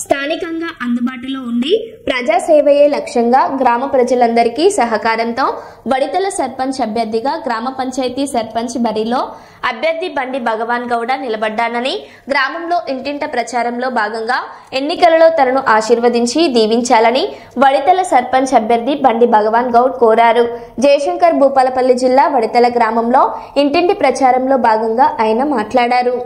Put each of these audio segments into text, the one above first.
స్థానికంగా అందుబాటులో ఉండి ప్రజాసేవయే లక్ష్యంగా గ్రామ ప్రజలందరికీ సహకారంతో వడితల సర్పంచ్ అభ్యర్థిగా గ్రామ పంచాయతీ సర్పంచ్ బరిలో అభ్యర్థి బండి భగవాన్ గౌడ నిలబడ్డానని గ్రామంలో ఇంటింట ప్రచారంలో భాగంగా ఎన్నికలలో తనను ఆశీర్వదించి దీవించాలని వడితల సర్పంచ్ అభ్యర్థి బండి భగవాన్ గౌడ్ కోరారు. జయశంకర్ భూపాలపల్లి జిల్లా వడితల గ్రామంలో ఇంటింటి ప్రచారంలో భాగంగా ఆయన మాట్లాడారు.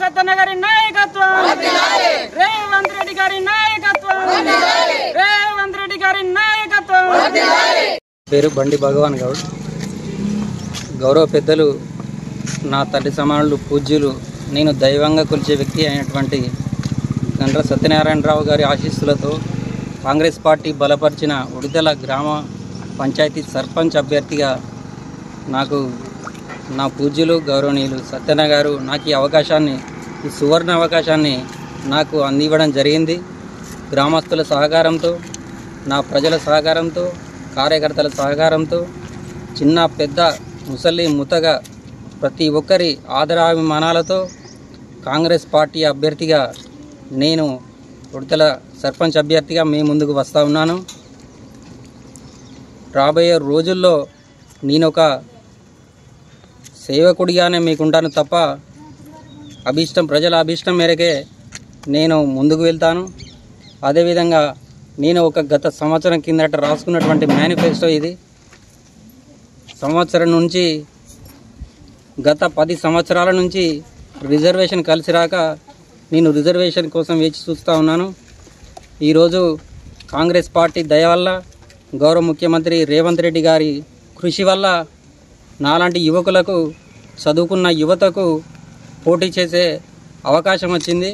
సత్యనగరి నాయకత్వం, రేవంత్ రెడ్డి గారి నాయకత్వం, రేవంత్ రెడ్డి గారి నాయకత్వం. పేరు బండి భగవాన్ గౌడ్. గౌరవ పెద్దలు, నా తండ్రి సమానులు, పూజ్యులు, నేను దైవంగా కొలిచే వ్యక్తి అయినటువంటి గండ్ర సత్యనారాయణరావు గారి ఆశీస్సులతో కాంగ్రెస్ పార్టీ బలపరిచిన ఉడిదల గ్రామ పంచాయతీ సర్పంచ్ అభ్యర్థిగా నాకు నా పూజ్యులు గౌరవనీయులు సత్యన గారు నాకు ఈ అవకాశాన్ని, ఈ సువర్ణ అవకాశాన్ని నాకు అందివ్వడం జరిగింది. గ్రామస్తుల సహకారంతో, నా ప్రజల సహకారంతో, కార్యకర్తల సహకారంతో, చిన్న పెద్ద ముసలి ముతగా ప్రతి ఒక్కరి ఆదరాభిమానాలతో కాంగ్రెస్ పార్టీ అభ్యర్థిగా నేను ఉడితల సర్పంచ్ అభ్యర్థిగా మీ ముందుకు వస్తూ ఉన్నాను. రాబోయే రోజుల్లో నేను ఒక సేవకుడిగానే మీకుంటాను తప్ప ప్రజల అభీష్టం మేరకే నేను ముందుకు వెళ్తాను. అదేవిధంగా నేను ఒక గత సంవత్సరం కిందట రాసుకున్నటువంటి మేనిఫెస్టో ఇది. సంవత్సరం నుంచి గత 10 సంవత్సరాల నుంచి రిజర్వేషన్ కలిసి రాక నేను రిజర్వేషన్ కోసం వేచి చూస్తూ ఉన్నాను. ఈరోజు కాంగ్రెస్ పార్టీ దయ వల్ల, గౌరవ ముఖ్యమంత్రి రేవంత్ రెడ్డి గారి కృషి వల్ల నాలాంటి యువకులకు, చదువుకున్న యువతకు పోటీ చేసే అవకాశం వచ్చింది.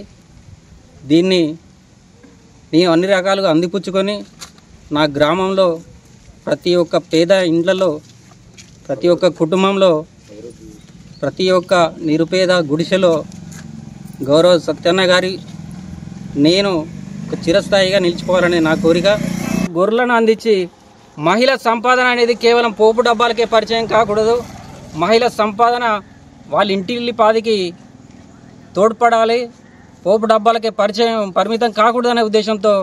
దీన్ని నేను అన్ని రకాలుగా అందిపుచ్చుకొని నా గ్రామంలో ప్రతి ఒక్క పేద ఇండ్లలో, ప్రతి ఒక్క కుటుంబంలో, ప్రతి ఒక్క నిరుపేద గుడిసెలో గౌరవ సత్యన్న గారి నేను ఒక చిరస్థాయిగా నిలిచిపోవాలని నా కోరిక. గొర్రెలను అందించి మహిళా సంపాదన అనేది కేవలం పోపు డబ్బాలకే పరిచయం కాకూడదు. మహిళా సంపాదన వాళ్ళ ఇంటిల్లిపాదికి తోడ్పడాలి. పోపు డబ్బాలకే పరిమితం కాకూడదనే ఉద్దేశంతో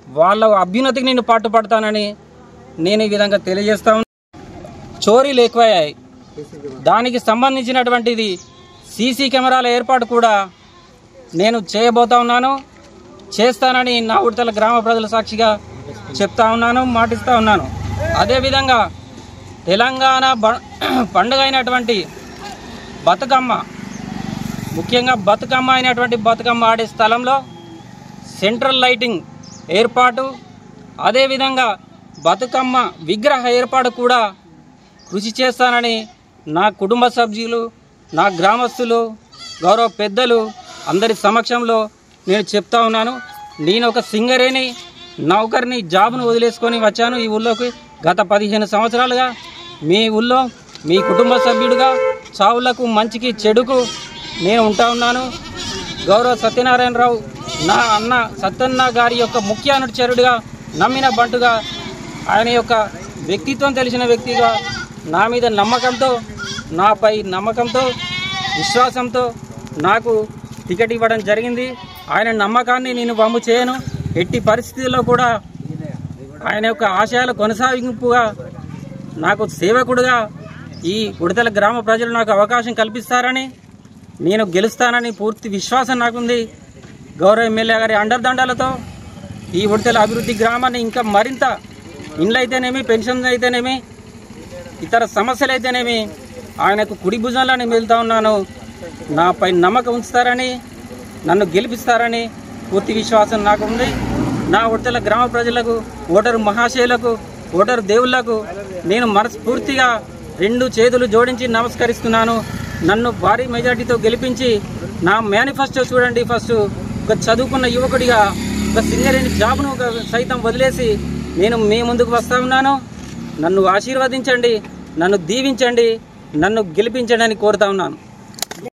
వాళ్ళ అభ్యున్నతికి నేను పాటుపడతానని నేను ఈ విధంగా తెలియజేస్తా ఉన్నాను. చోరీలు ఎక్కువయ్యాయి. దానికి సంబంధించినటువంటిది సీసీ కెమెరాల ఏర్పాటు కూడా నేను చేయబోతా ఉన్నాను, చేస్తానని నా ఉడితల గ్రామ ప్రజల సాక్షిగా చెప్తా ఉన్నాను, మాటిస్తూ ఉన్నాను. అదేవిధంగా తెలంగాణ పండుగ అయినటువంటి బతుకమ్మ, ముఖ్యంగా బతుకమ్మ అయినటువంటి బతుకమ్మ ఆడే స్థలంలో సెంట్రల్ లైటింగ్ ఏర్పాటు, అదేవిధంగా బతుకమ్మ విగ్రహ ఏర్పాటు కూడా కృషి చేస్తానని నా కుటుంబ సభ్యులు, నా గ్రామస్తులు, గౌరవ పెద్దలు అందరి సమక్షంలో నేను చెప్తా ఉన్నాను. నేను ఒక సింగరేణి నౌకర్ని జాబ్ను వదిలేసుకొని వచ్చాను ఈ ఊళ్ళోకి. గత 15 సంవత్సరాలుగా మీ ఊళ్ళో మీ కుటుంబ సభ్యుడిగా చావులకు, మంచికి, చెడుకు నేను ఉంటా ఉన్నాను. గౌరవ సత్యనారాయణరావు నా అన్న సత్యన్న గారి యొక్క ముఖ్య అనుచరుడిగా, నమ్మిన బంటుగా, ఆయన యొక్క వ్యక్తిత్వం తెలిసిన వ్యక్తిగా నా మీద నమ్మకంతో, నాపై నమ్మకంతో, విశ్వాసంతో నాకు టికెట్ ఇవ్వడం జరిగింది. ఆయన నమ్మకాన్ని నేను వమ్ము చేయను. ఎట్టి పరిస్థితుల్లో కూడా ఆయన యొక్క ఆశయాల కొనసాగింపుగా, నాకు సేవకుడుగా ఈ ఉడితల గ్రామ ప్రజలు నాకు అవకాశం కల్పిస్తారని, నేను గెలుస్తానని పూర్తి విశ్వాసం నాకుంది. గౌరవ ఎమ్మెల్యే గారి అండర్దండాలతో ఈ ఉడితల అభివృద్ధి గ్రామాన్ని ఇంకా మరింత ఇండ్లు అయితేనేమి, పెన్షన్ అయితేనేమి, ఇతర సమస్యలు అయితేనేమి ఆయనకు కుడి భుజంలోనే వెళ్తూ ఉన్నాను. నాపై నమ్మకం ఉంచుతారని, నన్ను గెలిపిస్తారని పూర్తి విశ్వాసం నాకు ఉంది. నా ఉడితల గ్రామ ప్రజలకు, ఓటరు మహాశయులకు, ఓటరు దేవుళ్లకు నేను మనస్ఫూర్తిగా 2 చేతులు జోడించి నమస్కరిస్తున్నాను. నన్ను భారీ మెజార్టీతో గెలిపించి నా మేనిఫెస్టో చూడండి. ఫస్ట్ ఒక చదువుకున్న యువకుడిగా ఒక సింగరేణి జాబ్ను సైతం వదిలేసి నేను మీ ముందుకు వస్తా ఉన్నాను. నన్ను ఆశీర్వదించండి, నన్ను దీవించండి, నన్ను గెలిపించండి అని కోరుతా ఉన్నాను.